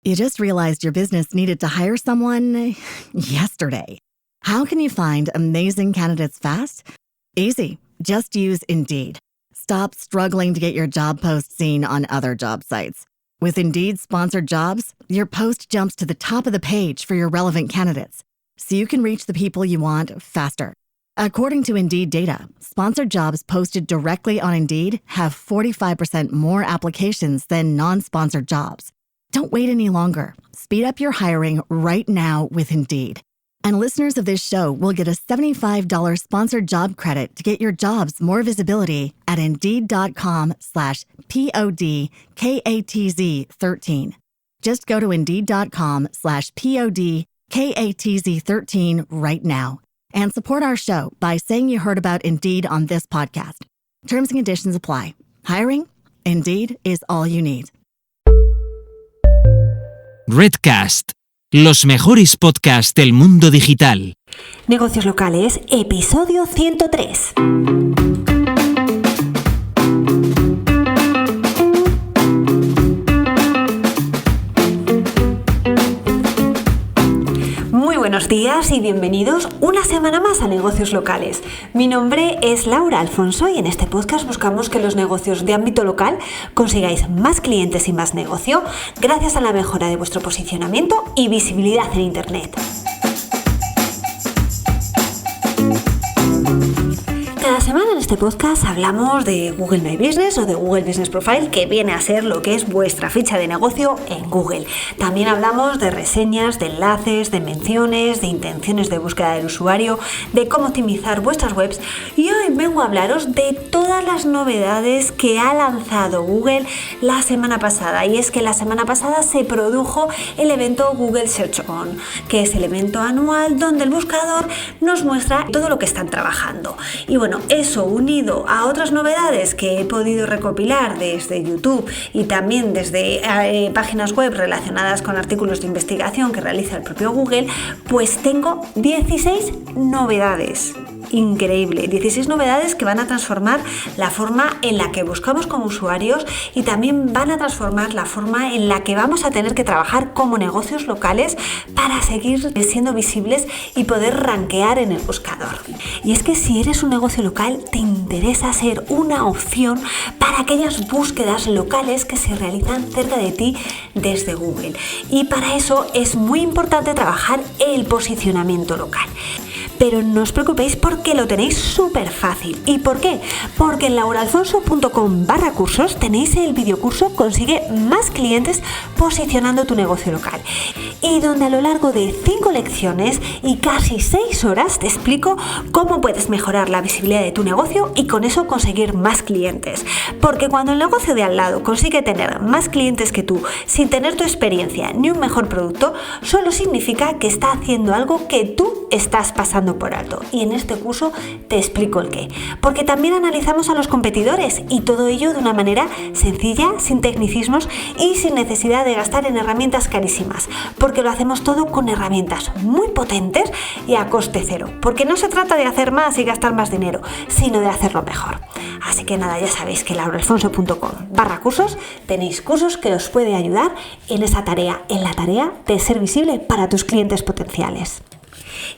You just realized your business needed to hire someone yesterday. How can you find amazing candidates fast? Easy. Just use Indeed. Stop struggling to get your job post seen on other job sites. With Indeed sponsored jobs, your post jumps to the top of the page for your relevant candidates, so you can reach the people you want faster. According to Indeed data, sponsored jobs posted directly on Indeed have 45% more applications than non-sponsored jobs. Don't wait any longer. Speed up your hiring right now with Indeed. And listeners of this show will get a $75 sponsored job credit to get your jobs more visibility at Indeed.com/PODKATZ13. Just go to Indeed.com/PODKATZ13 right now and support our show by saying you heard about Indeed on this podcast. Terms and conditions apply. Hiring? Indeed is all you need. Redcast, los mejores podcasts del mundo digital. Negocios locales, episodio 103. Muy buenos días y bienvenidos una semana más a Negocios Locales. Mi nombre es Laura Alfonso y en este podcast buscamos que los negocios de ámbito local consigáis más clientes y más negocio gracias a la mejora de vuestro posicionamiento y visibilidad en Internet. Cada semana en este podcast hablamos de Google My Business o de Google Business Profile, que viene a ser lo que es vuestra ficha de negocio en Google. También hablamos de reseñas, de enlaces, de menciones, de intenciones de búsqueda del usuario, de cómo optimizar vuestras webs, y hoy vengo a hablaros de todas las novedades que ha lanzado Google la semana pasada. Y es que la semana pasada se produjo el evento Google Search On, que es el evento anual donde el buscador nos muestra todo lo que están trabajando. Y bueno, eso unido a otras novedades que he podido recopilar desde YouTube y también desde páginas web relacionadas con artículos de investigación que realiza el propio Google, pues tengo 16 novedades. Increíble, 16 novedades que van a transformar la forma en la que buscamos como usuarios y también van a transformar la forma en la que vamos a tener que trabajar como negocios locales para seguir siendo visibles y poder rankear en el buscador. Y es que si eres un negocio local, te interesa ser una opción para aquellas búsquedas locales que se realizan cerca de ti desde Google. Y para eso es muy importante trabajar el posicionamiento local. Pero no os preocupéis porque lo tenéis súper fácil. ¿Y por qué? Porque en lauraalfonso.com/cursos tenéis el videocurso Consigue más clientes posicionando tu negocio local. Y donde a lo largo de 5 lecciones y casi 6 horas te explico cómo puedes mejorar la visibilidad de tu negocio y con eso conseguir más clientes. Porque cuando el negocio de al lado consigue tener más clientes que tú sin tener tu experiencia ni un mejor producto, solo significa que está haciendo algo que tú estás pasando por alto. Y en este curso te explico el qué. Porque también analizamos a los competidores y todo ello de una manera sencilla, sin tecnicismos y sin necesidad de gastar en herramientas carísimas. Porque lo hacemos todo con herramientas muy potentes y a coste cero. Porque no se trata de hacer más y gastar más dinero, sino de hacerlo mejor. Así que nada, ya sabéis que en lauraalfonso.com/cursos tenéis cursos que os pueden ayudar en esa tarea, en la tarea de ser visible para tus clientes potenciales.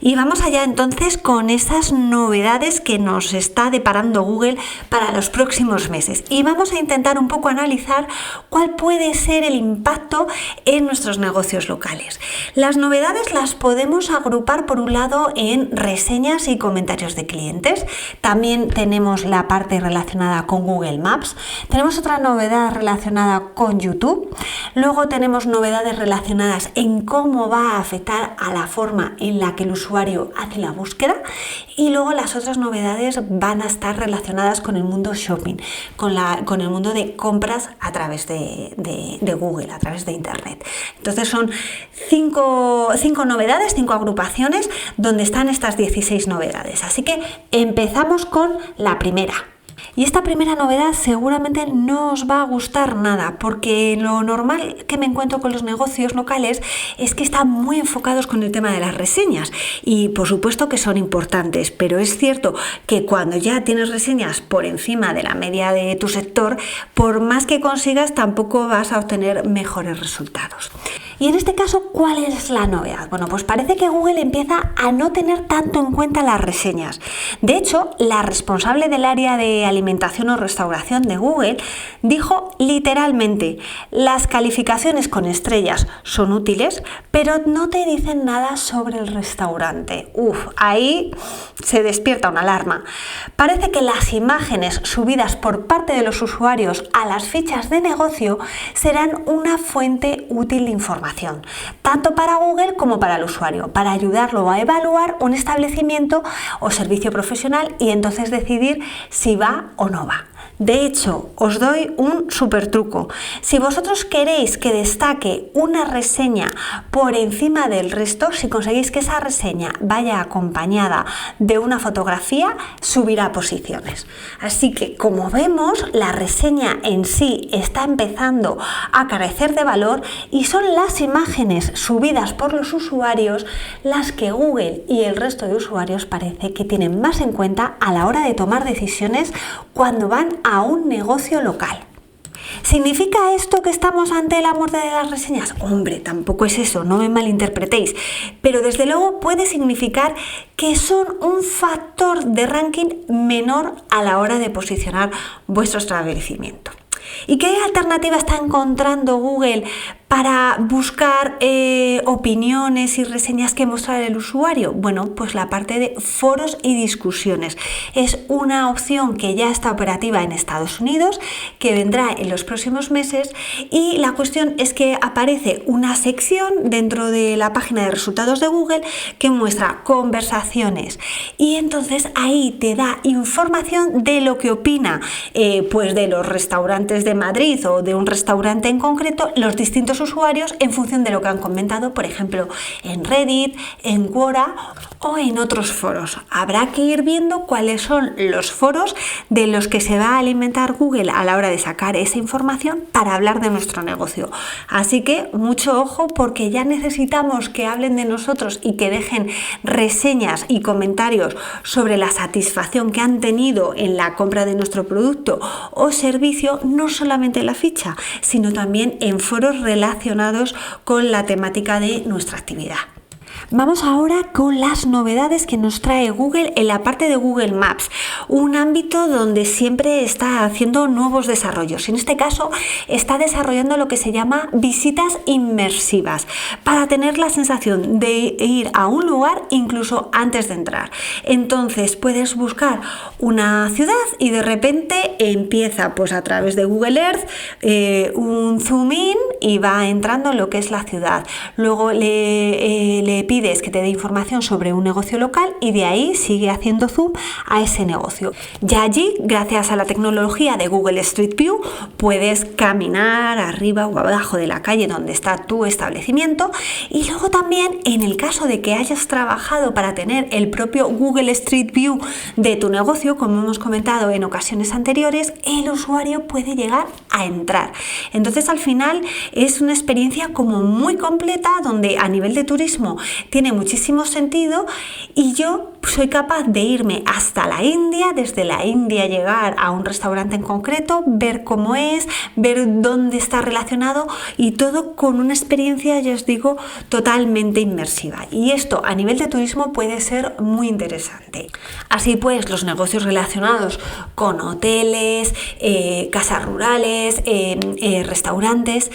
Y vamos allá entonces con esas novedades que nos está deparando Google para los próximos meses. Y vamos a intentar un poco analizar cuál puede ser el impacto en nuestros negocios locales. Las novedades las podemos agrupar por un lado en reseñas y comentarios de clientes. También tenemos la parte relacionada con Google Maps. Tenemos otra novedad relacionada con YouTube. Luego tenemos novedades relacionadas en cómo va a afectar a la forma en la que el usuario hace la búsqueda, y luego las otras novedades van a estar relacionadas con el mundo shopping, con el mundo de compras a través de Google, a través de Internet. Entonces son 5 novedades, 5 agrupaciones donde están estas 16 novedades. Así que empezamos con la primera. Y esta primera novedad seguramente no os va a gustar nada, porque lo normal que me encuentro con los negocios locales es que están muy enfocados con el tema de las reseñas, y por supuesto que son importantes, pero es cierto que cuando ya tienes reseñas por encima de la media de tu sector, por más que consigas tampoco vas a obtener mejores resultados. Y en este caso, ¿cuál es la novedad? Bueno, pues parece que Google empieza a no tener tanto en cuenta las reseñas. De hecho, la responsable del área de alimentación o restauración de Google dijo literalmente: las calificaciones con estrellas son útiles, pero no te dicen nada sobre el restaurante. Ahí se despierta una alarma. Parece que las imágenes subidas por parte de los usuarios a las fichas de negocio serán una fuente útil de información, tanto para Google como para el usuario, para ayudarlo a evaluar un establecimiento o servicio profesional y entonces decidir si va o no va. De hecho, os doy un súper truco. Si vosotros queréis que destaque una reseña por encima del resto, si conseguís que esa reseña vaya acompañada de una fotografía, subirá posiciones. Así que, como vemos, la reseña en sí está empezando a carecer de valor y son las imágenes subidas por los usuarios las que Google y el resto de usuarios parece que tienen más en cuenta a la hora de tomar decisiones cuando van a un negocio local. ¿Significa esto que estamos ante la muerte de las reseñas? Hombre, tampoco es eso, no me malinterpretéis, pero desde luego puede significar que son un factor de ranking menor a la hora de posicionar vuestro establecimiento. ¿Y qué alternativa está encontrando Google para buscar opiniones y reseñas que mostrar el usuario? Bueno, pues la parte de foros y discusiones. Es una opción que ya está operativa en Estados Unidos, que vendrá en los próximos meses, y la cuestión es que aparece una sección dentro de la página de resultados de Google que muestra conversaciones y entonces ahí te da información de lo que opina pues de los restaurantes de Madrid o de un restaurante en concreto, los distintos usuarios en función de lo que han comentado, por ejemplo, en Reddit, en Quora o en otros foros. Habrá que ir viendo cuáles son los foros de los que se va a alimentar Google a la hora de sacar esa información para hablar de nuestro negocio. Así que mucho ojo, porque ya necesitamos que hablen de nosotros y que dejen reseñas y comentarios sobre la satisfacción que han tenido en la compra de nuestro producto o servicio, no solamente en la ficha, sino también en foros relacionados con la temática de nuestra actividad. Vamos ahora con las novedades que nos trae Google en la parte de Google Maps, un ámbito donde siempre está haciendo nuevos desarrollos. En este caso está desarrollando lo que se llama visitas inmersivas, para tener la sensación de ir a un lugar incluso antes de entrar. Entonces puedes buscar una ciudad y de repente empieza pues a través de Google Earth un zoom in y va entrando en lo que es la ciudad. Luego le pides que te dé información sobre un negocio local y de ahí sigue haciendo zoom a ese negocio. Ya allí, gracias a la tecnología de Google Street View, puedes caminar arriba o abajo de la calle donde está tu establecimiento. Y luego también, en el caso de que hayas trabajado para tener el propio Google Street View de tu negocio, como hemos comentado en ocasiones anteriores, el usuario puede llegar a entrar. Entonces, al final es una experiencia como muy completa, donde a nivel de turismo tiene muchísimo sentido, y yo soy capaz de irme hasta la India, desde la India llegar a un restaurante en concreto, ver cómo es, ver dónde está relacionado, y todo con una experiencia, ya os digo, totalmente inmersiva. Y esto a nivel de turismo puede ser muy interesante. Así pues, los negocios relacionados con hoteles, casas rurales, restaurantes,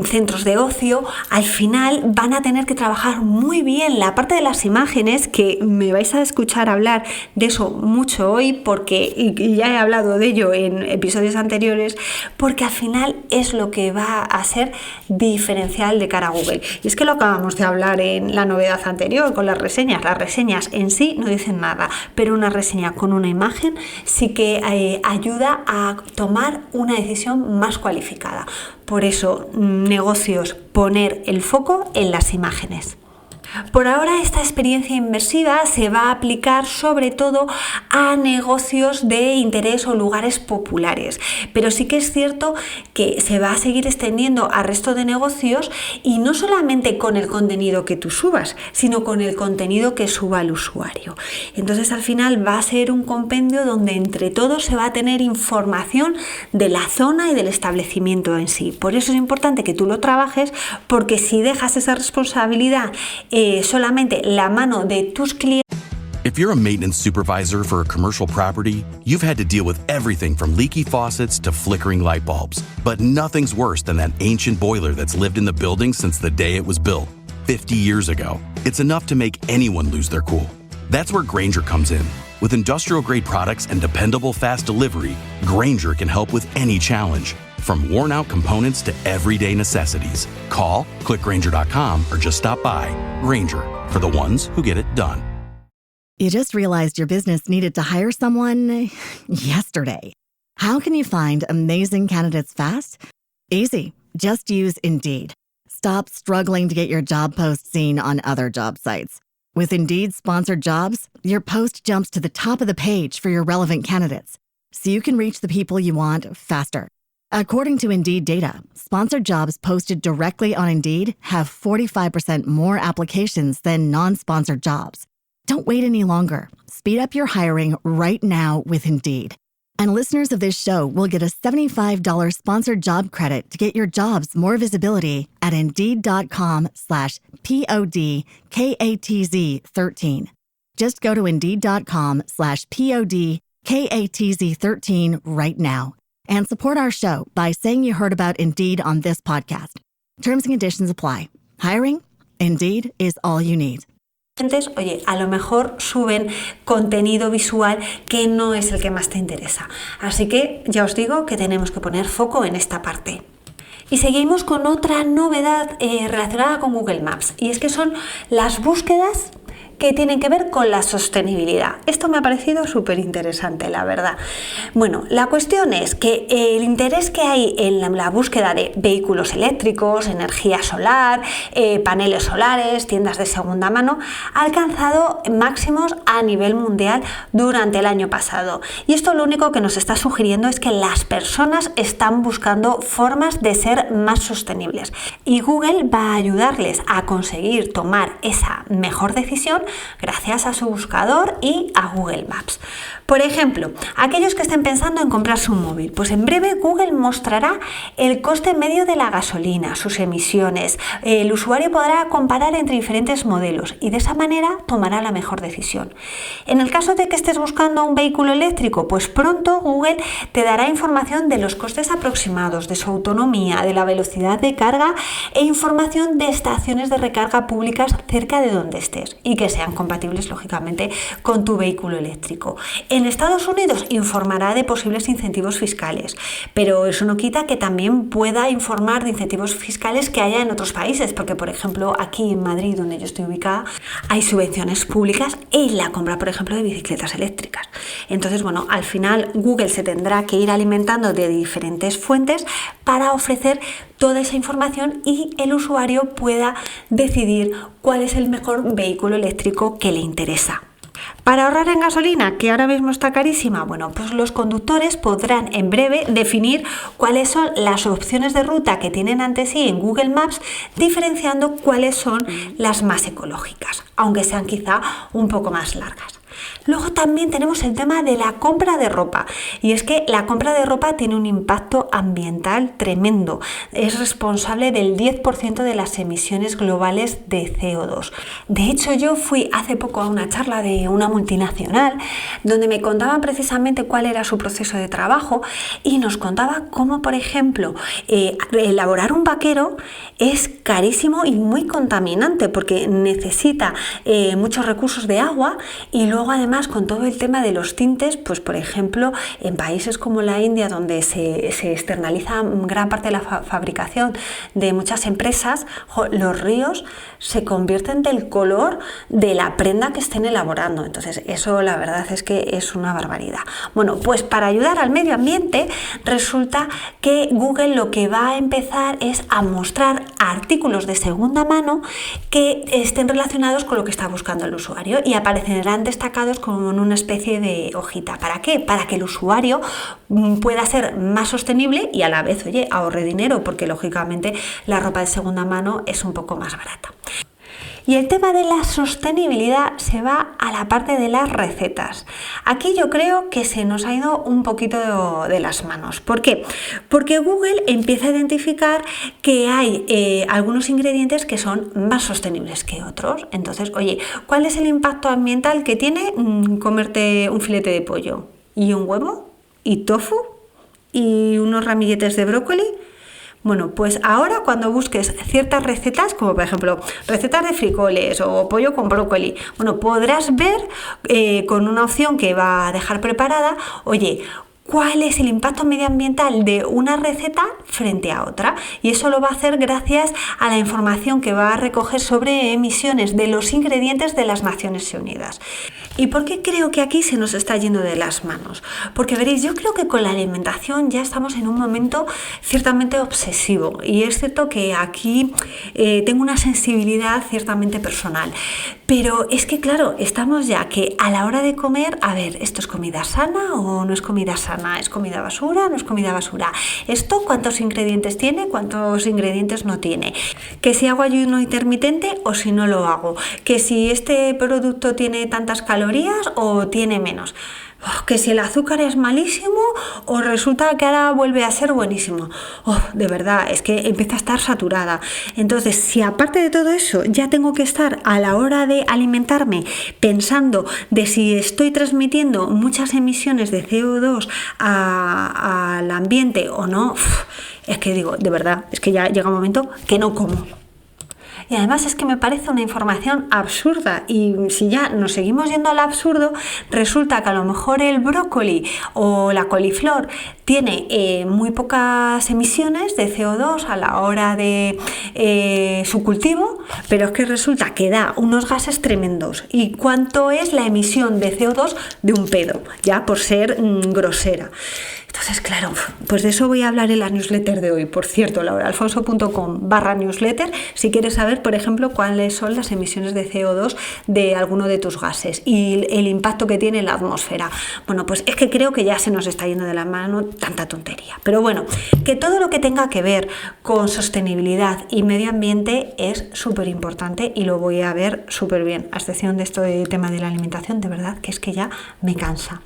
centros de ocio, al final van a tener que trabajar muy bien la parte de las imágenes, que me vais a escuchar hablar de eso mucho hoy, porque ya he hablado de ello en episodios anteriores, porque al final es lo que va a ser diferencial de cara a Google. Y es que lo acabamos de hablar en la novedad anterior con las reseñas. Las reseñas en sí no dicen nada, pero una reseña con una imagen sí que ayuda a tomar una decisión más cualificada. Por eso, negocios, poner el foco en las imágenes. Por ahora esta experiencia inmersiva se va a aplicar sobre todo a negocios de interés o lugares populares, pero sí que es cierto que se va a seguir extendiendo al resto de negocios y no solamente con el contenido que tú subas, sino con el contenido que suba el usuario. Entonces al final va a ser un compendio donde entre todos se va a tener información de la zona y del establecimiento en sí. Por eso es importante que tú lo trabajes, porque si dejas esa responsabilidad solamente la mano de tus clientes. If you're a maintenance supervisor for a commercial property, you've had to deal with everything from leaky faucets to flickering light bulbs. But nothing's worse than that ancient boiler that's lived in the building since the day it was built, 50 years ago. It's enough to make anyone lose their cool. That's where Grainger comes in. With industrial-grade products and dependable fast delivery, Grainger can help with any challenge. From worn-out components to everyday necessities. Call, click Grainger.com, or just stop by. Grainger, for the ones who get it done. You just realized your business needed to hire someone yesterday. How can you find amazing candidates fast? Easy. Just use Indeed. Stop struggling to get your job post seen on other job sites. With Indeed sponsored jobs, your post jumps to the top of the page for your relevant candidates, so you can reach the people you want faster. According to Indeed data, sponsored jobs posted directly on Indeed have 45% more applications than non-sponsored jobs. Don't wait any longer. Speed up your hiring right now with Indeed. And listeners of this show will get a $75 sponsored job credit to get your jobs more visibility at Indeed.com/PODKATZ13. Just go to Indeed.com/PODKATZ13 right now and support our show by saying you heard about Indeed on this podcast. Terms and conditions apply. Hiring? Indeed is all you need. Oye, a lo mejor suben contenido visual que no es el que más te interesa. Así que ya os digo que tenemos que poner foco en esta parte. Y seguimos con otra novedad relacionada con Google Maps, y es que son las búsquedas que tienen que ver con la sostenibilidad. Esto me ha parecido súper interesante, la verdad. Bueno, la cuestión es que el interés que hay en la búsqueda de vehículos eléctricos, energía solar, paneles solares, tiendas de segunda mano, ha alcanzado máximos a nivel mundial durante el año pasado. Y esto lo único que nos está sugiriendo es que las personas están buscando formas de ser más sostenibles. Y Google va a ayudarles a conseguir tomar esa mejor decisión gracias a su buscador y a Google Maps. Por ejemplo, aquellos que estén pensando en comprarse un móvil, pues en breve Google mostrará el coste medio de la gasolina, sus emisiones. El usuario podrá comparar entre diferentes modelos y de esa manera tomará la mejor decisión. En el caso de que estés buscando un vehículo eléctrico, pues pronto Google te dará información de los costes aproximados, de su autonomía, de la velocidad de carga e información de estaciones de recarga públicas cerca de donde estés y que sean compatibles, lógicamente, con tu vehículo eléctrico. En Estados Unidos informará de posibles incentivos fiscales, pero eso no quita que también pueda informar de incentivos fiscales que haya en otros países, porque por ejemplo aquí en Madrid, donde yo estoy ubicada, hay subvenciones públicas en la compra, por ejemplo, de bicicletas eléctricas. Entonces, bueno, al final Google se tendrá que ir alimentando de diferentes fuentes para ofrecer toda esa información y el usuario pueda decidir cuál es el mejor vehículo eléctrico que le interesa. Para ahorrar en gasolina, que ahora mismo está carísima, bueno, pues los conductores podrán en breve definir cuáles son las opciones de ruta que tienen ante sí en Google Maps, diferenciando cuáles son las más ecológicas, aunque sean quizá un poco más largas. Luego también tenemos el tema de la compra de ropa, y es que la compra de ropa tiene un impacto ambiental tremendo. Es responsable del 10% de las emisiones globales de CO2. De hecho, yo fui hace poco a una charla de una multinacional donde me contaban precisamente cuál era su proceso de trabajo y nos contaba cómo, por ejemplo, elaborar un vaquero es carísimo y muy contaminante porque necesita muchos recursos de agua y luego además además con todo el tema de los tintes, pues por ejemplo, en países como la India, donde se externaliza gran parte de la fabricación de muchas empresas, los ríos se convierten del color de la prenda que estén elaborando. Entonces eso la verdad es que es una barbaridad. Bueno, pues para ayudar al medio ambiente, resulta que Google lo que va a empezar es a mostrar artículos de segunda mano que estén relacionados con lo que está buscando el usuario y aparecerán destacados como en una especie de hojita. ¿Para qué? Para que el usuario pueda ser más sostenible y a la vez, oye, ahorre dinero, porque lógicamente la ropa de segunda mano es un poco más barata. Y el tema de la sostenibilidad se va a la parte de las recetas. Aquí yo creo que se nos ha ido un poquito de las manos. ¿Por qué? Porque Google empieza a identificar que hay algunos ingredientes que son más sostenibles que otros. Entonces, oye, ¿cuál es el impacto ambiental que tiene comerte un filete de pollo? ¿Y un huevo? ¿Y tofu? ¿Y unos ramilletes de brócoli? Bueno, pues ahora cuando busques ciertas recetas, como por ejemplo recetas de frijoles o pollo con brócoli, bueno, podrás ver con una opción que va a dejar preparada, oye, ¿cuál es el impacto medioambiental de una receta frente a otra? Y eso lo va a hacer gracias a la información que va a recoger sobre emisiones de los ingredientes de las Naciones Unidas. ¿Y por qué creo que aquí se nos está yendo de las manos? Porque veréis, yo creo que con la alimentación ya estamos en un momento ciertamente obsesivo. Y es cierto que aquí tengo una sensibilidad ciertamente personal. Pero es que claro, estamos ya que a la hora de comer, a ver, ¿esto es comida sana o no es comida sana? ¿Es comida basura o no es comida basura? ¿Esto cuántos ingredientes tiene? ¿Cuántos ingredientes no tiene? Que si hago ayuno intermitente o si no lo hago. Que si este producto tiene tantas calorías o tiene menos. Que si el azúcar es malísimo o resulta que ahora vuelve a ser buenísimo. De verdad, es que empieza a estar saturada. Entonces, si aparte de todo eso ya tengo que estar a la hora de alimentarme pensando de si estoy transmitiendo muchas emisiones de CO2 al ambiente o no, es que digo, de verdad, es que ya llega un momento que no como. Y además es que me parece una información absurda y si ya nos seguimos yendo al absurdo, resulta que a lo mejor el brócoli o la coliflor tiene muy pocas emisiones de CO2 a la hora de su cultivo, pero es que resulta que da unos gases tremendos. ¿Y cuánto es la emisión de CO2 de un pedo? Ya por ser grosera. Entonces, claro, pues de eso voy a hablar en la newsletter de hoy. Por cierto, lauraalfonso.com/newsletter, si quieres saber, por ejemplo, cuáles son las emisiones de CO2 de alguno de tus gases y el impacto que tiene en la atmósfera. Bueno, pues es que creo que ya se nos está yendo de la mano tanta tontería. Pero bueno, que todo lo que tenga que ver con sostenibilidad y medio ambiente es súper importante y lo voy a ver súper bien, a excepción de esto del tema de la alimentación, de verdad que es que ya me cansa.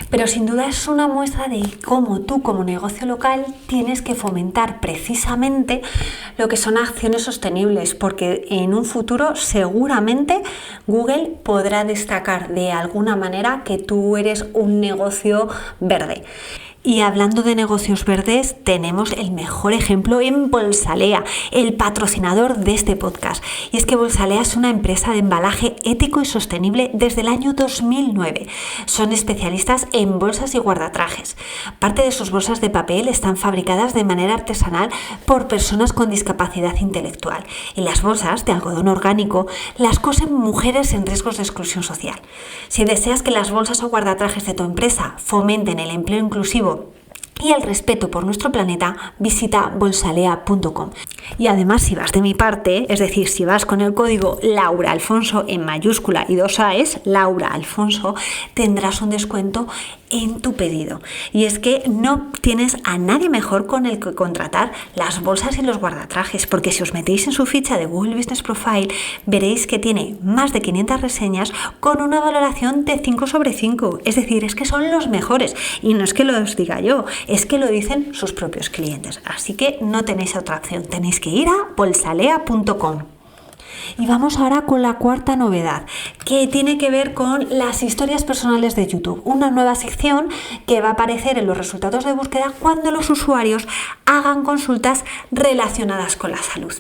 Pero sin duda es una muestra de cómo tú como negocio local tienes que fomentar precisamente lo que son acciones sostenibles, porque en un futuro seguramente Google podrá destacar de alguna manera que tú eres un negocio verde. Y hablando de negocios verdes, tenemos el mejor ejemplo en Bolsalea, el patrocinador de este podcast. Y es que Bolsalea es una empresa de embalaje ético y sostenible desde el año 2009. Son especialistas en bolsas y guardatrajes. Parte de sus bolsas de papel están fabricadas de manera artesanal por personas con discapacidad intelectual. Y las bolsas de algodón orgánico las cosen mujeres en riesgos de exclusión social. Si deseas que las bolsas o guardatrajes de tu empresa fomenten el empleo inclusivo y el respeto por nuestro planeta, visita bolsalea.com. Y además, si vas de mi parte, es decir, si vas con el código LauraAlfonso en mayúscula y 2 A's, LauraAlfonso, tendrás un descuento en tu pedido. Y es que no tienes a nadie mejor con el que contratar las bolsas y los guardatrajes, porque si os metéis en su ficha de Google Business Profile, veréis que tiene más de 500 reseñas con una valoración de 5 sobre 5. Es decir, es que son los mejores. Y no es que lo os diga yo, es que lo dicen sus propios clientes. Así que no tenéis otra opción, tenéis que ir a bolsalea.com. Y vamos ahora con la cuarta novedad, que tiene que ver con las historias personales de YouTube, una nueva sección que va a aparecer en los resultados de búsqueda cuando los usuarios hagan consultas relacionadas con la salud.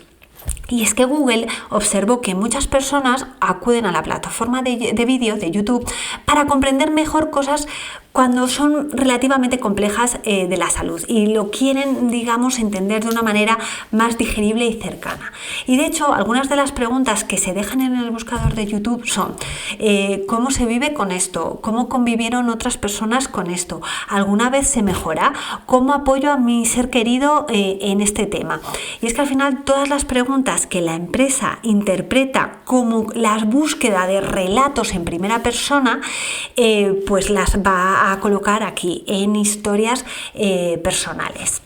Y es que Google observó que muchas personas acuden a la plataforma de vídeo de YouTube para comprender mejor cosas cuando son relativamente complejas de la salud y lo quieren, digamos, entender de una manera más digerible y cercana. Y de hecho, algunas de las preguntas que se dejan en el buscador de YouTube son ¿cómo se vive con esto? ¿Cómo convivieron otras personas con esto? ¿Alguna vez se mejora? ¿Cómo apoyo a mi ser querido en este tema? Y es que al final todas las preguntas que la empresa interpreta como la búsqueda de relatos en primera persona, pues las va a colocar aquí en historias personales.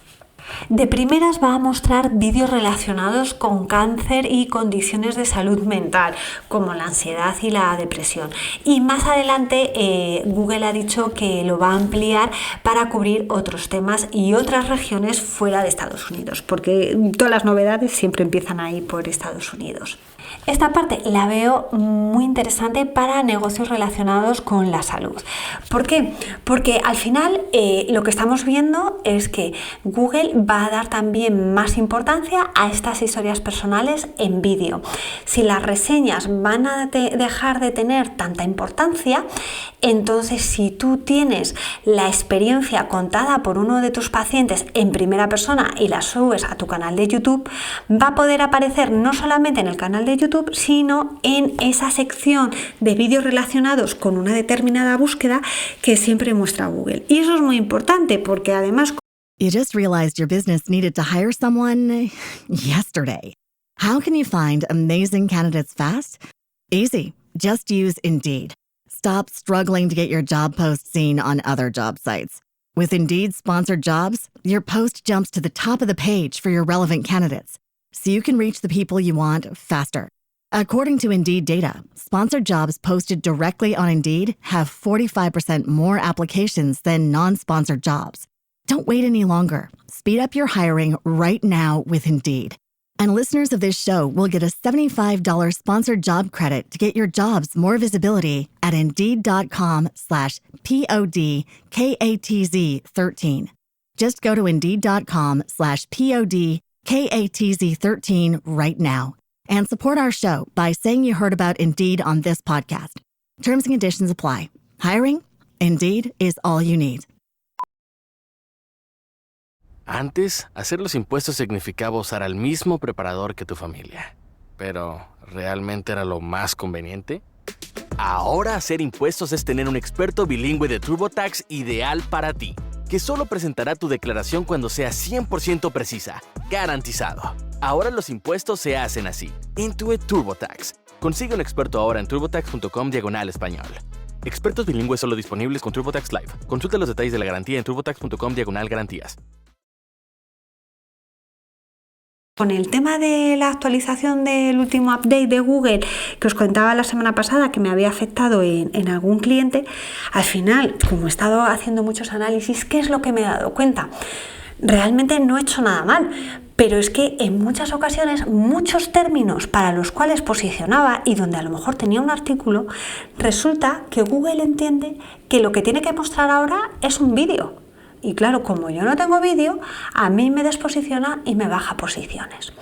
De primeras va a mostrar vídeos relacionados con cáncer y condiciones de salud mental, como la ansiedad y la depresión. Y más adelante Google ha dicho que lo va a ampliar para cubrir otros temas y otras regiones fuera de Estados Unidos, porque todas las novedades siempre empiezan ahí por Estados Unidos. Esta parte la veo muy interesante para negocios relacionados con la salud. ¿Por qué? Porque al final lo que estamos viendo es que Google va a dar también más importancia a estas historias personales en vídeo. Si las reseñas van a dejar de tener tanta importancia, entonces si tú tienes la experiencia contada por uno de tus pacientes en primera persona y la subes a tu canal de YouTube, va a poder aparecer no solamente en el canal de YouTube, sino en esa sección de vídeos relacionados con una determinada búsqueda que siempre muestra Google. Y eso es muy importante porque además... You just realized your business needed to hire someone yesterday. How can you find amazing candidates fast? Easy. Just use Indeed. Stop struggling to get your job post seen on other job sites. With Indeed sponsored jobs, your post jumps to the top of the page for your relevant candidates, so you can reach the people you want faster. According to Indeed data, sponsored jobs posted directly on Indeed have 45% more applications than non-sponsored jobs. Don't wait any longer. Speed up your hiring right now with Indeed. And listeners of this show will get a $75 sponsored job credit to get your jobs more visibility at Indeed.com/PODKATZ13. Just go to Indeed.com/PODKATZ13 right now and support our show by saying you heard about Indeed on this podcast. Terms and conditions apply. Hiring? Indeed is all you need. Antes, hacer los impuestos significaba usar al mismo preparador que tu familia. Pero, ¿realmente era lo más conveniente? Ahora hacer impuestos es tener un experto bilingüe de TurboTax ideal para ti, que solo presentará tu declaración cuando sea 100% precisa, garantizado. Ahora los impuestos se hacen así. Intuit TurboTax. Consigue un experto ahora en turbotax.com/español. Expertos bilingües solo disponibles con TurboTax Live. Consulta los detalles de la garantía en turbotax.com/garantías. Con el tema de la actualización del último update de Google que os contaba la semana pasada que me había afectado en algún cliente, al final, como he estado haciendo muchos análisis, ¿qué es lo que me he dado cuenta? Realmente no he hecho nada mal, pero es que en muchas ocasiones muchos términos para los cuales posicionaba y donde a lo mejor tenía un artículo, resulta que Google entiende que lo que tiene que mostrar ahora es un vídeo. Y claro, como yo no tengo vídeo, a mí me desposiciona y me baja posiciones.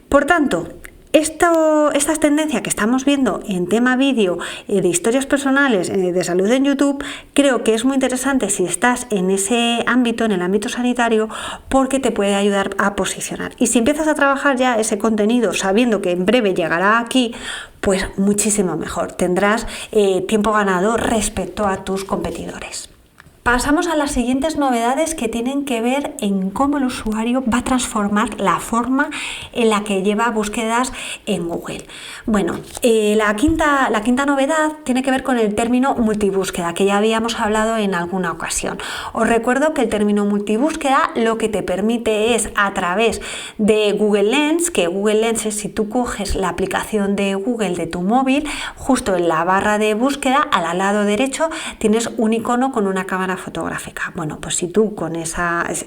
Por tanto, esta tendencia que estamos viendo en tema vídeo, de historias personales, de salud en YouTube, creo que es muy interesante si estás en ese ámbito, en el ámbito sanitario, porque te puede ayudar a posicionar. Y si empiezas a trabajar ya ese contenido sabiendo que en breve llegará aquí, pues muchísimo mejor. Tendrás tiempo ganado respecto a tus competidores. Pasamos a las siguientes novedades que tienen que ver en cómo el usuario va a transformar la forma en la que lleva búsquedas en Google. Bueno, la quinta novedad tiene que ver con el término multibúsqueda, que ya habíamos hablado en alguna ocasión. Os recuerdo que el término multibúsqueda lo que te permite es, a través de Google Lens, que Google Lens es si tú coges la aplicación de Google de tu móvil, justo en la barra de búsqueda, al lado derecho, tienes un icono con una cámara cámara fotográfica. Bueno, pues si tú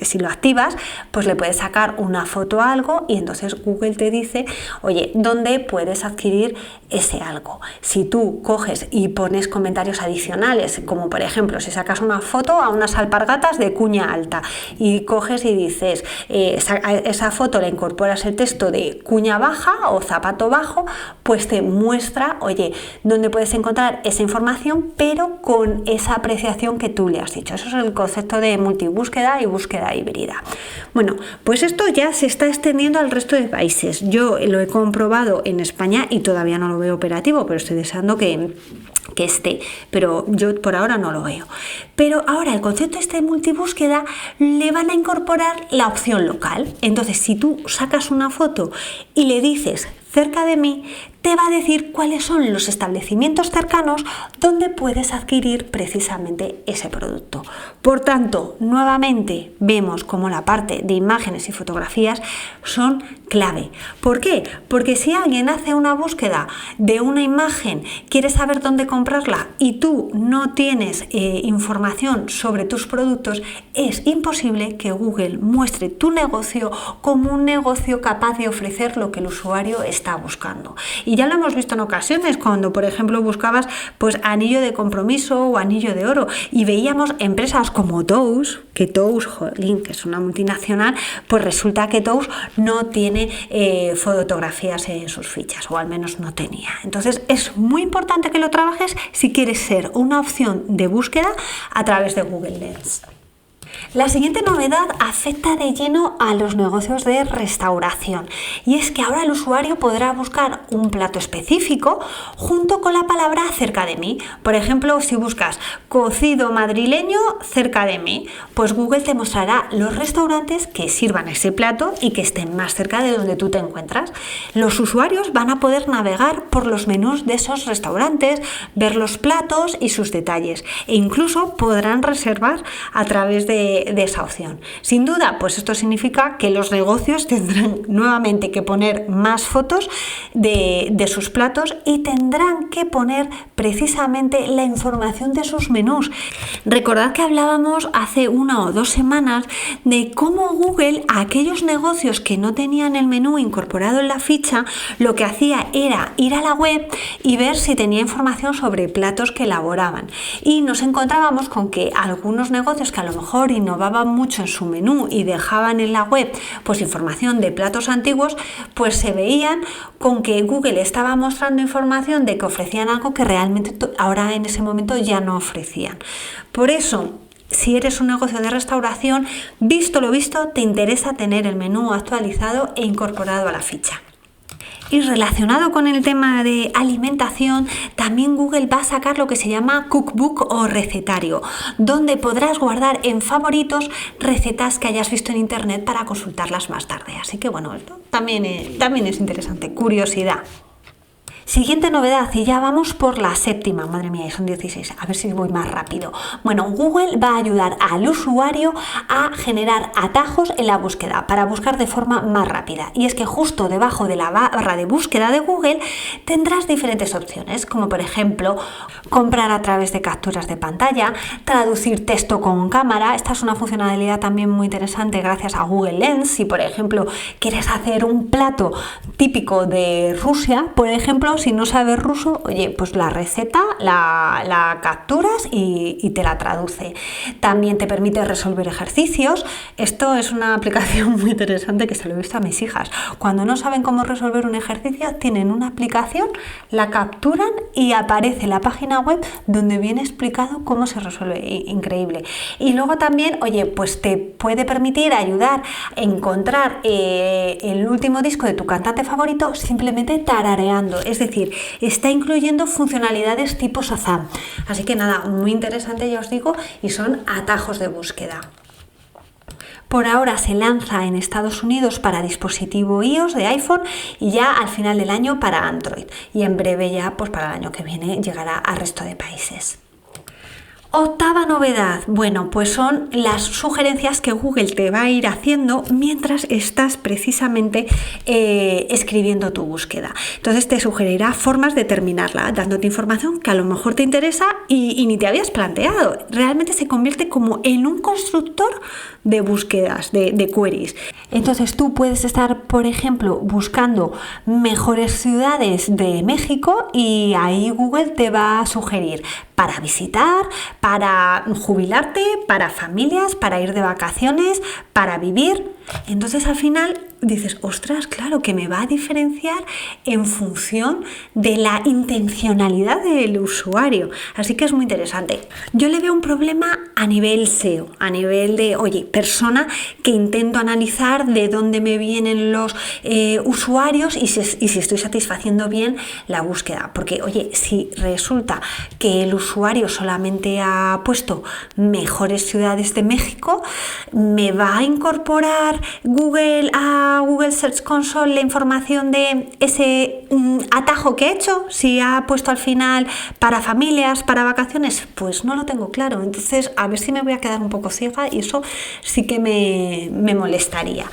si lo activas, pues le puedes sacar una foto a algo y entonces Google te dice, oye, ¿dónde puedes adquirir ese algo? Si tú coges y pones comentarios adicionales, como por ejemplo, si sacas una foto a unas alpargatas de cuña alta y coges y dices, esa foto le incorporas el texto de cuña baja o zapato bajo, pues te muestra, oye, dónde puedes encontrar esa información, pero con esa apreciación que tú le has dicho. Eso es el concepto de multibúsqueda y búsqueda híbrida. Bueno, pues esto ya se está extendiendo al resto de países. Yo lo he comprobado en España y todavía no lo veo operativo, pero estoy deseando que esté, pero yo por ahora no lo veo. Pero ahora el concepto de multibúsqueda le van a incorporar la opción local. Entonces, si tú sacas una foto y le dices cerca de mí, te va a decir cuáles son los establecimientos cercanos donde puedes adquirir precisamente ese producto. Por tanto, nuevamente vemos como la parte de imágenes y fotografías son clave. ¿Por qué? Porque si alguien hace una búsqueda de una imagen, quiere saber dónde comprarla y tú no tienes información sobre tus productos, es imposible que Google muestre tu negocio como un negocio capaz de ofrecer lo que el usuario está buscando. Y ya lo hemos visto en ocasiones cuando, por ejemplo, buscabas pues anillo de compromiso o anillo de oro y veíamos empresas como Tous, que Tous, jolín, que es una multinacional, pues resulta que Tous no tiene fotografías en sus fichas, o al menos no tenía. Entonces es muy importante que lo trabajes si quieres ser una opción de búsqueda a través de Google Lens. La siguiente novedad afecta de lleno a los negocios de restauración y es que ahora el usuario podrá buscar un plato específico junto con la palabra cerca de mí. Por ejemplo, si buscas cocido madrileño cerca de mí, pues Google te mostrará los restaurantes que sirvan ese plato y que estén más cerca de donde tú te encuentras. Los usuarios van a poder navegar por los menús de esos restaurantes, ver los platos y sus detalles e incluso podrán reservar a través de esa opción. Sin duda, pues esto significa que los negocios tendrán nuevamente que poner más fotos de sus platos y tendrán que poner precisamente la información de sus menús. Recordad que hablábamos hace 1 o 2 semanas de cómo Google, a aquellos negocios que no tenían el menú incorporado en la ficha, lo que hacía era ir a la web y ver si tenía información sobre platos que elaboraban. Y nos encontrábamos con que algunos negocios que a lo mejor innovaban mucho en su menú y dejaban en la web pues información de platos antiguos, pues se veían con que Google estaba mostrando información de que ofrecían algo que realmente ahora en ese momento ya no ofrecían. Por eso, si eres un negocio de restauración, visto lo visto, te interesa tener el menú actualizado e incorporado a la ficha. Y relacionado con el tema de alimentación, también Google va a sacar lo que se llama cookbook o recetario, donde podrás guardar en favoritos recetas que hayas visto en internet para consultarlas más tarde. Así que bueno, esto también es interesante, curiosidad. Siguiente novedad, y ya vamos por la 7ª, madre mía, son 16, a ver si voy más rápido. Bueno, Google va a ayudar al usuario a generar atajos en la búsqueda para buscar de forma más rápida. Y es que justo debajo de la barra de búsqueda de Google tendrás diferentes opciones, como por ejemplo, comprar a través de capturas de pantalla, traducir texto con cámara. Esta es una funcionalidad también muy interesante gracias a Google Lens. Si por ejemplo quieres hacer un plato típico de Rusia, por ejemplo, si no sabes ruso, oye, pues la receta la capturas y te la traduce. También te permite resolver ejercicios. Esto es una aplicación muy interesante que se lo he visto a mis hijas. Cuando no saben cómo resolver un ejercicio, tienen una aplicación, la capturan y aparece la página web donde viene explicado cómo se resuelve. Increíble. Y luego también, oye, pues te puede permitir ayudar a encontrar el último disco de tu cantante favorito simplemente tarareando. Es decir, está incluyendo funcionalidades tipo Shazam. Así que nada, muy interesante, ya os digo, y son atajos de búsqueda. Por ahora se lanza en Estados Unidos para dispositivo iOS de iPhone y ya al final del año para Android. Y en breve ya, pues para el año que viene, llegará al resto de países. Octava novedad, bueno, pues son las sugerencias que Google te va a ir haciendo mientras estás precisamente escribiendo tu búsqueda. Entonces te sugerirá formas de terminarla, dándote información que a lo mejor te interesa y ni te habías planteado. Realmente se convierte como en un constructor de búsquedas, de queries. Entonces tú puedes estar, por ejemplo, buscando mejores ciudades de México y ahí Google te va a sugerir para visitar, para jubilarte, para familias, para ir de vacaciones, para vivir. Entonces al final dices, ostras, claro que me va a diferenciar en función de la intencionalidad del usuario. Así que es muy interesante. Yo le veo un problema a nivel SEO, a nivel de, persona que intento analizar de dónde me vienen los usuarios y si estoy satisfaciendo bien la búsqueda. Porque, si resulta que el usuario solamente ha puesto mejores ciudades de México, ¿me va a incorporar Google a Google Search Console la información de ese atajo que he hecho? Si ha puesto al final para familias, para vacaciones, pues no lo tengo claro. Entonces, a ver si me voy a quedar un poco ciega y eso sí que me molestaría.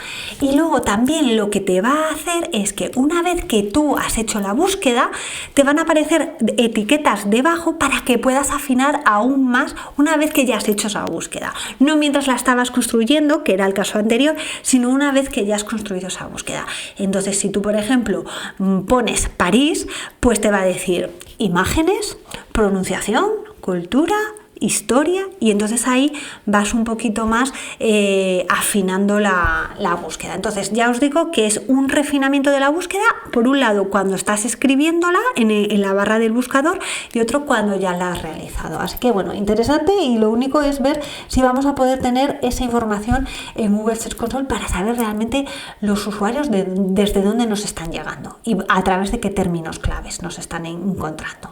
Y luego también lo que te va a hacer es que una vez que tú has hecho la búsqueda, te van a aparecer etiquetas debajo para que puedas afinar aún más una vez que ya has hecho esa búsqueda. No mientras la estabas construyendo, que era el caso anterior, sino una vez que ya has construido esa búsqueda. Entonces, si tú, por ejemplo, pones París, pues te va a decir imágenes, pronunciación, cultura, historia, y entonces ahí vas un poquito más afinando la búsqueda. Entonces ya os digo que es un refinamiento de la búsqueda, por un lado cuando estás escribiéndola en la barra del buscador y otro cuando ya la has realizado. Así que interesante, y lo único es ver si vamos a poder tener esa información en Google Search Console para saber realmente los usuarios desde dónde nos están llegando y a través de qué términos claves nos están encontrando.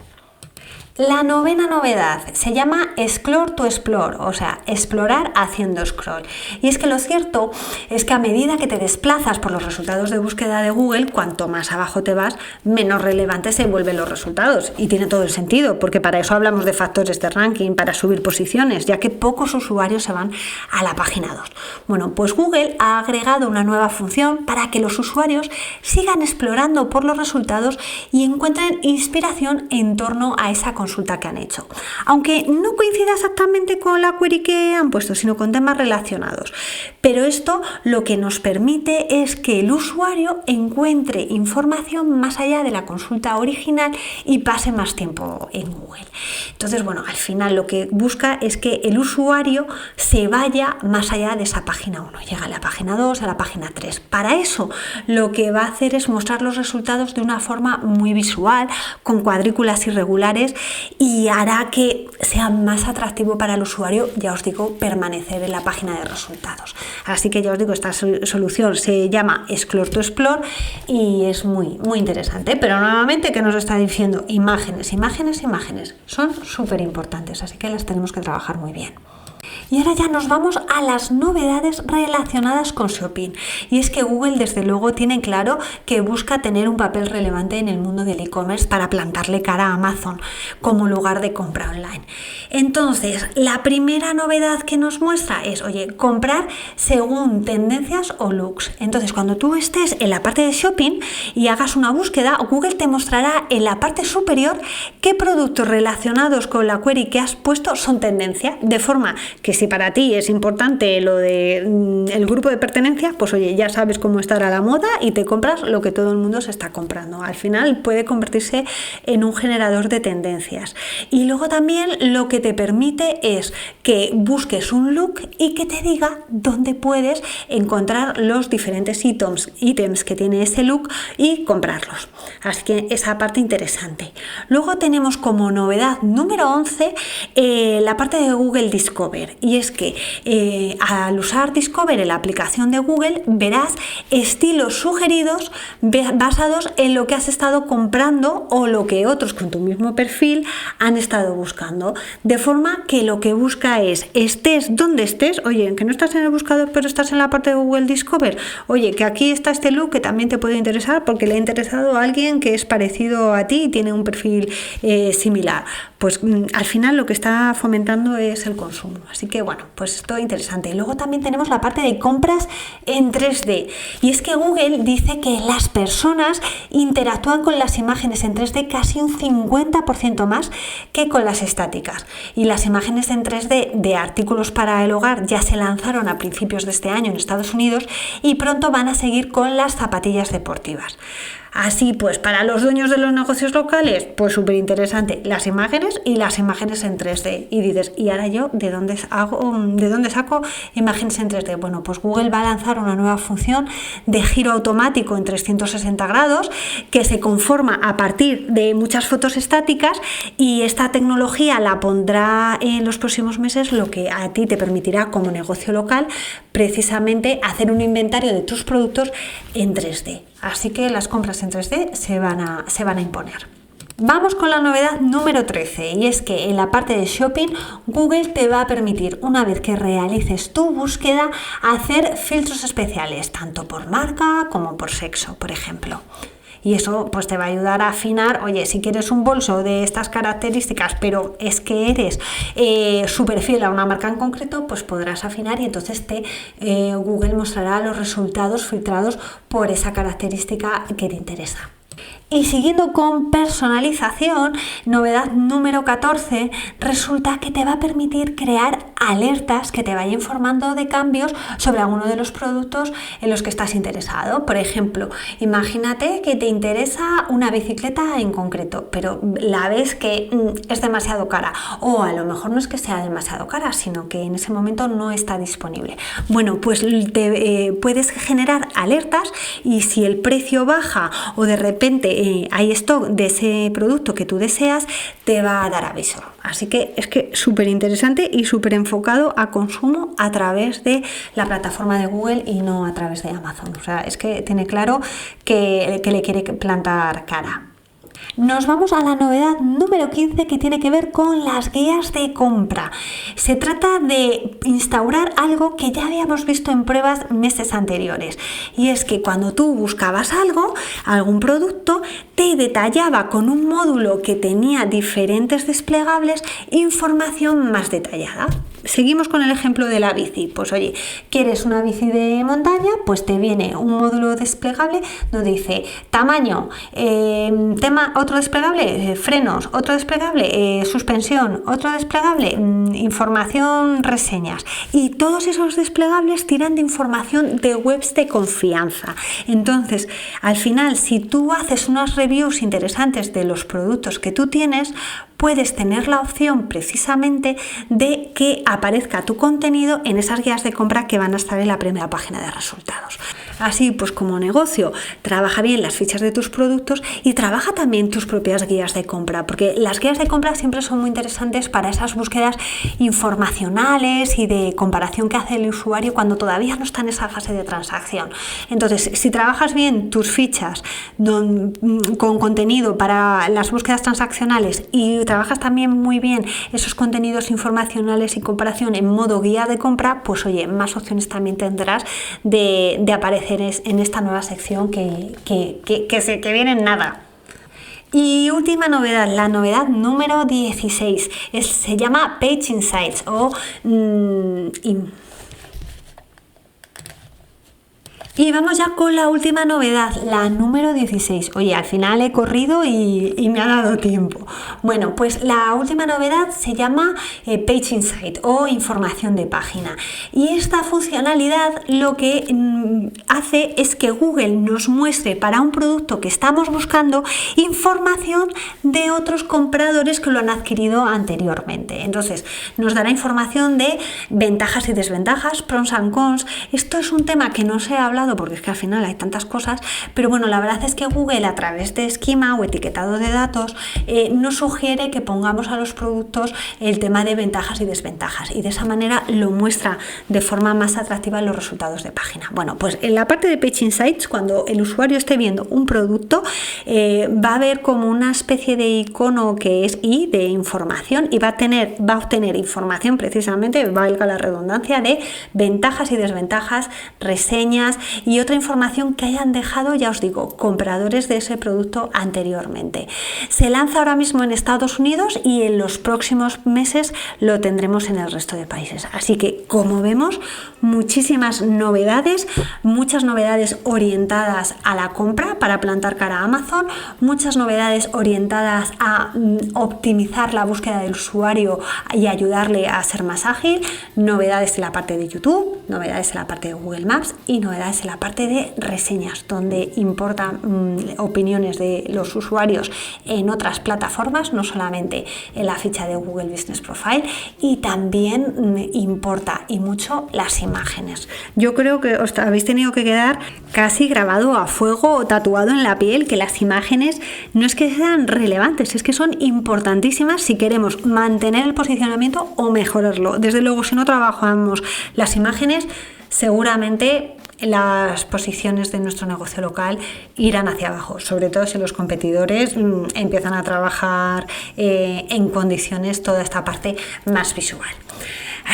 La novena novedad se llama Scroll to Explore, o sea, explorar haciendo scroll. Y es que lo cierto es que a medida que te desplazas por los resultados de búsqueda de Google, cuanto más abajo te vas, menos relevantes se vuelven los resultados. Y tiene todo el sentido, porque para eso hablamos de factores de ranking, para subir posiciones, ya que pocos usuarios se van a la página 2. Bueno, pues Google ha agregado una nueva función para que los usuarios sigan explorando por los resultados y encuentren inspiración en torno a esa consulta que han hecho, aunque no coincida exactamente con la query que han puesto, sino con temas relacionados. Pero esto lo que nos permite es que el usuario encuentre información más allá de la consulta original y pase más tiempo en Google. Entonces, al final lo que busca es que el usuario se vaya más allá de esa página 1, llega a la página 2, a la página 3. Para eso lo que va a hacer es mostrar los resultados de una forma muy visual, con cuadrículas irregulares, y hará que sea más atractivo para el usuario, ya os digo, permanecer en la página de resultados. Así que ya os digo, esta solución se llama Scroll to Explore y es muy, muy interesante. Pero nuevamente, ¿qué nos está diciendo? Imágenes, imágenes, imágenes. Son súper importantes, así que las tenemos que trabajar muy bien. Y ahora ya nos vamos a las novedades relacionadas con shopping. Y es que Google desde luego tiene claro que busca tener un papel relevante en el mundo del e-commerce para plantarle cara a Amazon como lugar de compra online. Entonces, la primera novedad que nos muestra es, comprar según tendencias o looks. Entonces, cuando tú estés en la parte de shopping y hagas una búsqueda, Google te mostrará en la parte superior qué productos relacionados con la query que has puesto son tendencia, de forma que si para ti es importante lo de el grupo de pertenencia, pues ya sabes cómo estar a la moda y te compras lo que todo el mundo se está comprando. Al final puede convertirse en un generador de tendencias. Y luego también lo que te permite es que busques un look y que te diga dónde puedes encontrar los diferentes ítems que tiene ese look y comprarlos. Así que esa parte interesante. Luego tenemos como novedad número 11 la parte de Google Discover. Y es que al usar Discover en la aplicación de Google verás estilos sugeridos basados en lo que has estado comprando o lo que otros con tu mismo perfil han estado buscando. De forma que lo que busca es, estés donde estés, que no estás en el buscador pero estás en la parte de Google Discover, que aquí está este look que también te puede interesar porque le ha interesado a alguien que es parecido a ti y tiene un perfil similar. pues al final lo que está fomentando es el consumo. Así que bueno, pues esto es interesante. Y luego también tenemos la parte de compras en 3D. Y es que Google dice que las personas interactúan con las imágenes en 3D casi un 50% más que con las estáticas. Y las imágenes en 3D de artículos para el hogar ya se lanzaron a principios de este año en Estados Unidos y pronto van a seguir con las zapatillas deportivas. Así pues, para los dueños de los negocios locales, pues súper interesante las imágenes y las imágenes en 3D. Y dices, ¿y ahora yo de dónde saco imágenes en 3D? Bueno, pues Google va a lanzar una nueva función de giro automático en 360 grados que se conforma a partir de muchas fotos estáticas, y esta tecnología la pondrá en los próximos meses, lo que a ti te permitirá como negocio local precisamente hacer un inventario de tus productos en 3D. Así que las compras en 3D se van a imponer. Vamos con la novedad número 13, y es que en la parte de shopping Google te va a permitir, una vez que realices tu búsqueda, hacer filtros especiales, tanto por marca como por sexo, por ejemplo. Y eso pues te va a ayudar a afinar, oye, si quieres un bolso de estas características, pero es que eres súper fiel a una marca en concreto, pues podrás afinar, y entonces Google mostrará los resultados filtrados por esa característica que te interesa. Y siguiendo con personalización, novedad número 14, resulta que te va a permitir crear alertas que te vaya informando de cambios sobre alguno de los productos en los que estás interesado. Por ejemplo, imagínate que te interesa una bicicleta en concreto, pero la ves que es demasiado cara, o a lo mejor no es que sea demasiado cara, sino que en ese momento no está disponible. Bueno, pues puedes generar alertas, y si el precio baja o de repente hay stock de ese producto que tú deseas, te va a dar aviso. Así que es que súper interesante y súper enfocado a consumo a través de la plataforma de Google y no a través de Amazon. O sea, es que tiene claro que le quiere plantar cara. Nos vamos a la novedad número 15, que tiene que ver con las guías de compra. Se trata de instaurar algo que ya habíamos visto en pruebas meses anteriores, y es que cuando tú buscabas algún producto, te detallaba con un módulo que tenía diferentes desplegables información más detallada. Seguimos con el ejemplo de la bici. Pues oye, ¿quieres una bici de montaña? Pues te viene un módulo desplegable donde dice tamaño, otro desplegable, frenos, otro desplegable, suspensión, otro desplegable, información, reseñas. Y todos esos desplegables tiran de información de webs de confianza. Entonces, al final, si tú haces unas reviews interesantes de los productos que tú tienes, puedes tener la opción precisamente de que aparezca tu contenido en esas guías de compra que van a estar en la primera página de resultados. Así pues, como negocio, trabaja bien las fichas de tus productos y trabaja también tus propias guías de compra, porque las guías de compra siempre son muy interesantes para esas búsquedas informacionales y de comparación que hace el usuario cuando todavía no está en esa fase de transacción. Entonces, si trabajas bien tus fichas con contenido para las búsquedas transaccionales y trabajas también muy bien esos contenidos informacionales y comparación en modo guía de compra, pues oye, más opciones también tendrás de aparecer en esta nueva sección que viene en nada. Y última novedad, la novedad número 16, se llama Page Insights Y vamos ya con la última novedad, la número 16. Oye, al final he corrido y me ha dado tiempo. Bueno, pues la última novedad se llama Page Insight o información de página. Y esta funcionalidad lo que hace es que Google nos muestre para un producto que estamos buscando información de otros compradores que lo han adquirido anteriormente. Entonces, nos dará información de ventajas y desventajas, pros and cons. Esto es un tema que no se ha hablado porque es que al final hay tantas cosas, pero bueno, la verdad es que Google, a través de esquema o etiquetado de datos, nos sugiere que pongamos a los productos el tema de ventajas y desventajas, y de esa manera lo muestra de forma más atractiva en los resultados de página. Bueno, pues en la parte de Page Insights, cuando el usuario esté viendo un producto, va a ver como una especie de icono que es I de información, y va a obtener información precisamente, valga la redundancia, de ventajas y desventajas, reseñas, y otra información que hayan dejado, ya os digo, compradores de ese producto anteriormente. Se lanza ahora mismo en Estados Unidos y en los próximos meses lo tendremos en el resto de países. Así que, como vemos, muchísimas novedades, muchas novedades orientadas a la compra para plantar cara a Amazon, muchas novedades orientadas a optimizar la búsqueda del usuario y ayudarle a ser más ágil, novedades en la parte de YouTube, novedades en la parte de Google Maps y novedades en la parte de reseñas, donde importan opiniones de los usuarios en otras plataformas, no solamente en la ficha de Google Business Profile, y también importa y mucho las imágenes. Yo creo que os habéis tenido que quedar casi grabado a fuego o tatuado en la piel que las imágenes no es que sean relevantes, es que son importantísimas si queremos mantener el posicionamiento o mejorarlo. Desde luego, si no trabajamos las imágenes, seguramente las posiciones de nuestro negocio local irán hacia abajo, sobre todo si los competidores empiezan a trabajar en condiciones toda esta parte más visual.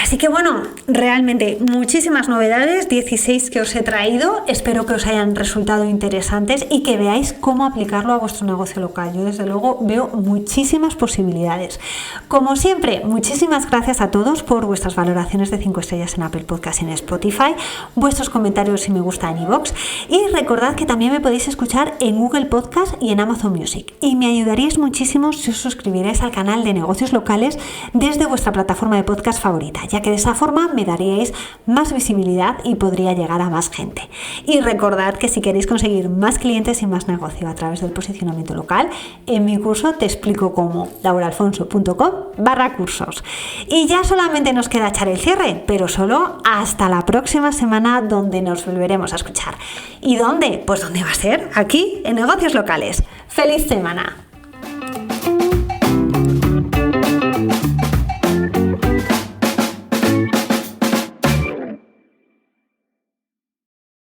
Así que bueno, realmente muchísimas novedades, 16 que os he traído, espero que os hayan resultado interesantes y que veáis cómo aplicarlo a vuestro negocio local. Yo desde luego veo muchísimas posibilidades. Como siempre, muchísimas gracias a todos por vuestras valoraciones de 5 estrellas en Apple Podcast y en Spotify, vuestros comentarios y me gusta en iVoox, y recordad que también me podéis escuchar en Google Podcast y en Amazon Music, y me ayudaríais muchísimo si os suscribierais al canal de negocios locales desde vuestra plataforma de podcast favorita, ya que de esa forma me daríais más visibilidad y podría llegar a más gente. Y recordad que si queréis conseguir más clientes y más negocio a través del posicionamiento local, en mi curso te explico cómo, lauraalfonso.com/cursos. Y ya solamente nos queda echar el cierre, pero solo hasta la próxima semana, donde nos volveremos a escuchar. ¿Y dónde? Pues ¿dónde va a ser? Aquí, en Negocios Locales. ¡Feliz semana!